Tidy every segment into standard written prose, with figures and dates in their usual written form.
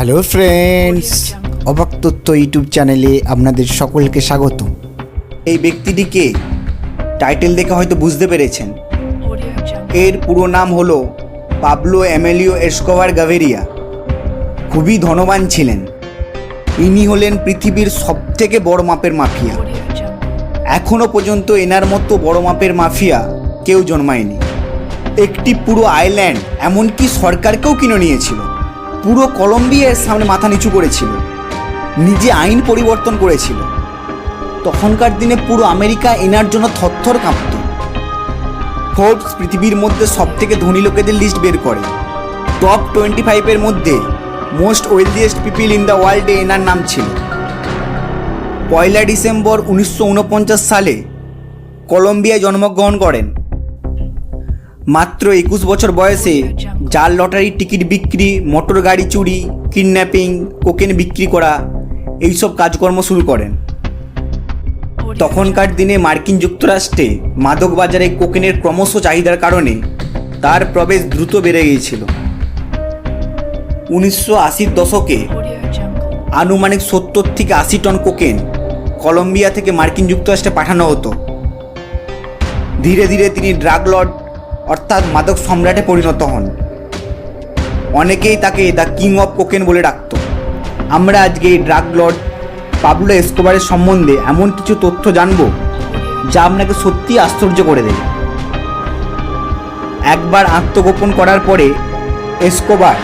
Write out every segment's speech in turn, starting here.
Hello friends, অবাক তথ্য YouTube চ্যানেলে আপনাদের সকলকে স্বাগত। এই ব্যক্তিটিকে টাইটেল দেখে হয়তো বুঝতে পেরেছেন। এর পুরো নাম হলো পাবলো এমেলিও এসকোবার গাভেরিয়া। খুবই ধনবান ছিলেন। ইনি হলেন পৃথিবীর সবথেকে বড় মাপের মাফিয়া। এখনও পর্যন্ত এনার মতো বড় মাপের মাফিয়া কেউ জন্মায়নি। একটি পুরো আইল্যান্ড, এমনকি সরকারকেও কিনে নিয়েছিল। পুরো কলম্বিয়ার সামনে মাথা নিচু করেছিল। নিজে আইন পরিবর্তন করেছিল। তখনকার দিনে পুরো আমেরিকা এনার জন্য থরথর কাঁপত। ফোর্বস পৃথিবীর মধ্যে সবথেকে ধনী লোকেদের লিস্ট বের করে। টপ 25-এর মধ্যে most wealthiest people in the ওয়ার্ল্ডে এনার নাম ছিল। 1 ডিসেম্বর 1949 সালে কলম্বিয়ায় জন্মগ্রহণ করেন। মাত্র 21 বছর বয়সে জাল লটারির টিকিট বিক্রি, মোটর গাড়ি চুরি, কিডন্যাপিং, কোকেন বিক্রি করা এইসব কাজকর্ম শুরু করেন। তখনকার দিনে মার্কিন যুক্তরাষ্ট্রে মাদক বাজারে কোকেনের ক্রমশ চাহিদার কারণে তার প্রবেশ দ্রুত বেড়ে গিয়েছিল। 1980-র দশকে আনুমানিক 70 থেকে 80 টন কোকেন কলম্বিয়া থেকে মার্কিন যুক্তরাষ্ট্রে পাঠানো হতো। ধীরে ধীরে তিনি ড্রাগ লর্ড অর্থাৎ মাদক সম্রাটে পরিণত হন। অনেকেই তাকে দ্য কিং অফ কোকেন বলে ডাকত। আমরা আজকে এই ড্রাগ লর্ড পাবলো এসকোবারের সম্বন্ধে এমন কিছু তথ্য জানব যা আপনাকে সত্যি আশ্চর্য করে দেবে। একবার আত্মগোপন করার পরে এসকোবার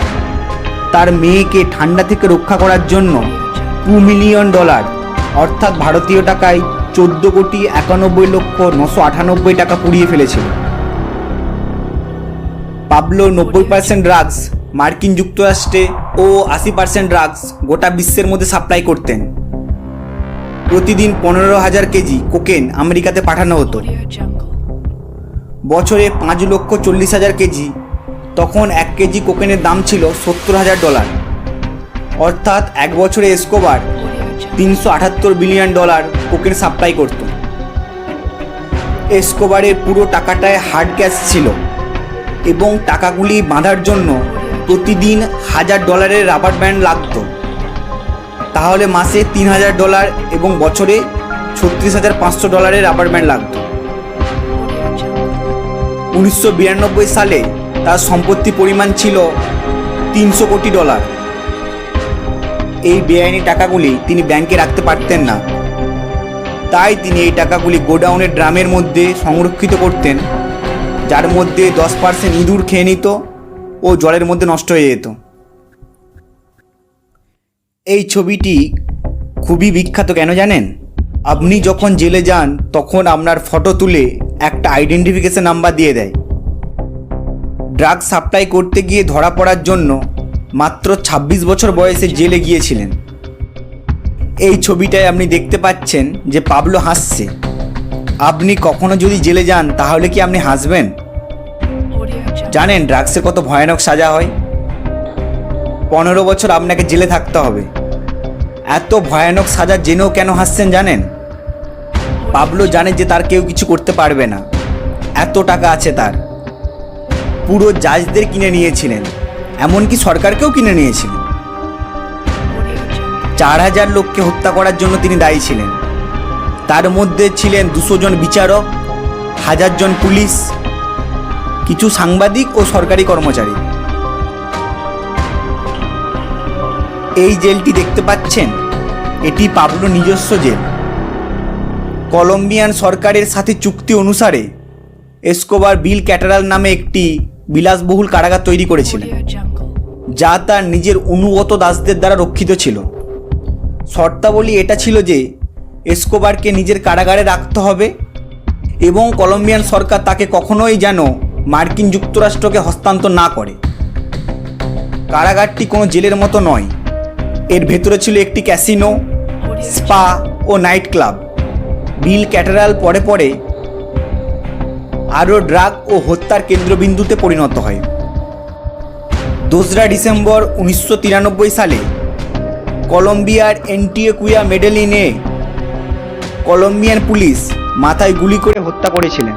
তার মেয়েকে ঠান্ডা থেকে রক্ষা করার জন্য $2 মিলিয়ন অর্থাৎ ভারতীয় টাকায় 14,91,998 টাকা পুড়িয়ে ফেলেছিল। পাবলো 90% ড্রাগস মার্কিন যুক্তরাষ্ট্রে ও 80% ড্রাগস গোটা বিশ্বের মধ্যে সাপ্লাই করতেন। প্রতিদিন 15,000 কেজি কোকেন আমেরিকাতে পাঠানো হতো। বছরে 5,40,000 কেজি। তখন 1 কেজি কোকেনের দাম ছিল $70,000। অর্থাৎ এক বছরে এসকোবার $378 বিলিয়ন কোকেন সাপ্লাই করত। এসকোবারের পুরো টাকাটায় হার্ড ক্যাশ ছিল এবং টাকাগুলি বাঁধার জন্য প্রতিদিন $1,000 রাবার ব্যান্ড লাগতো। তাহলে মাসে $3,000 এবং বছরে $36,500 রাবার ব্যান্ড লাগতো। 1992 সালে তার সম্পত্তির পরিমাণ ছিল $300 কোটি। এই বেআইনি টাকাগুলি তিনি ব্যাংকে রাখতে পারতেন না, তাই তিনি এই টাকাগুলি গোডাউনের ড্রামের মধ্যে সংরক্ষিত করতেন, যার মধ্যে 10% ইঁদুর খেয়ে নিত ও জলের মধ্যে নষ্ট হয়ে যেত। এই ছবিটি খুবই বিখ্যাত কেন জানেন? আপনি যখন জেলে যান তখন আপনার ফটো তুলে একটা আইডেন্টিফিকেশন নাম্বার দিয়ে দেয়। ড্রাগ সাপ্লাই করতে গিয়ে ধরা পড়ার জন্য মাত্র 26 বছর বয়সে জেলে গিয়েছিলেন। এই ছবিটায় আপনি দেখতে পাচ্ছেন যে পাবলো হাসছে। আপনি কখনো যদি জেলে যান তাহলে কি আপনি হাসবেন? জানেন ড্রাগসের কত ভয়ানক সাজা হয়? 15 বছর আপনাকে জেলে থাকতে হবে। এত ভয়ানক সাজা জেনেও কেন হাসছেন জানেন? পাবলো জানে যে তার কেউ কিছু করতে পারবে না। এত টাকা আছে তার। পুরো জাজদের কিনে নিয়েছিলেন, এমনকি সরকারকেও কিনে নিয়েছিলেন। 4,000 লোককে হত্যা করার জন্য তিনি দায়ী ছিলেন। তার মধ্যে ছিলেন 200 জন বিচারক, 1000 জন পুলিশ, কিছু সাংবাদিক ও সরকারি কর্মচারী। এই জেলটি দেখতে পাচ্ছেন, এটি পাবলো নিজস্ব জেল। কলম্বিয়ান সরকারের সাথে চুক্তি অনুসারে এসকোবার বিল ক্যাটারাল নামে একটি বিলাসবহুল কারাগার তৈরি করেছিলেন, যা তার নিজের অনুগত দাসদের দ্বারা রক্ষিত ছিল। শর্তাবলী এটা ছিল যে এসকোবারকে নিজের কারাগারে রাখতে হবে এবং কলম্বিয়ান সরকার তাকে কখনোই যেন মার্কিন যুক্তরাষ্ট্রকে হস্তান্তর না করে। কারাগারটি কোনো জেলের মতো নয়। এর ভেতরে ছিল একটি ক্যাসিনো, স্পা ও নাইট ক্লাব। বিল ক্যাটারাল পরে পরে আরও ড্রাগ ও হত্যার কেন্দ্রবিন্দুতে পরিণত হয়। 2 ডিসেম্বর 1993 সালে কলম্বিয়ার এন্টিওকুয়া মেডেলিনে কলম্বিয়ান পুলিশ মাথায় গুলি করে হত্যা করেছিলেন।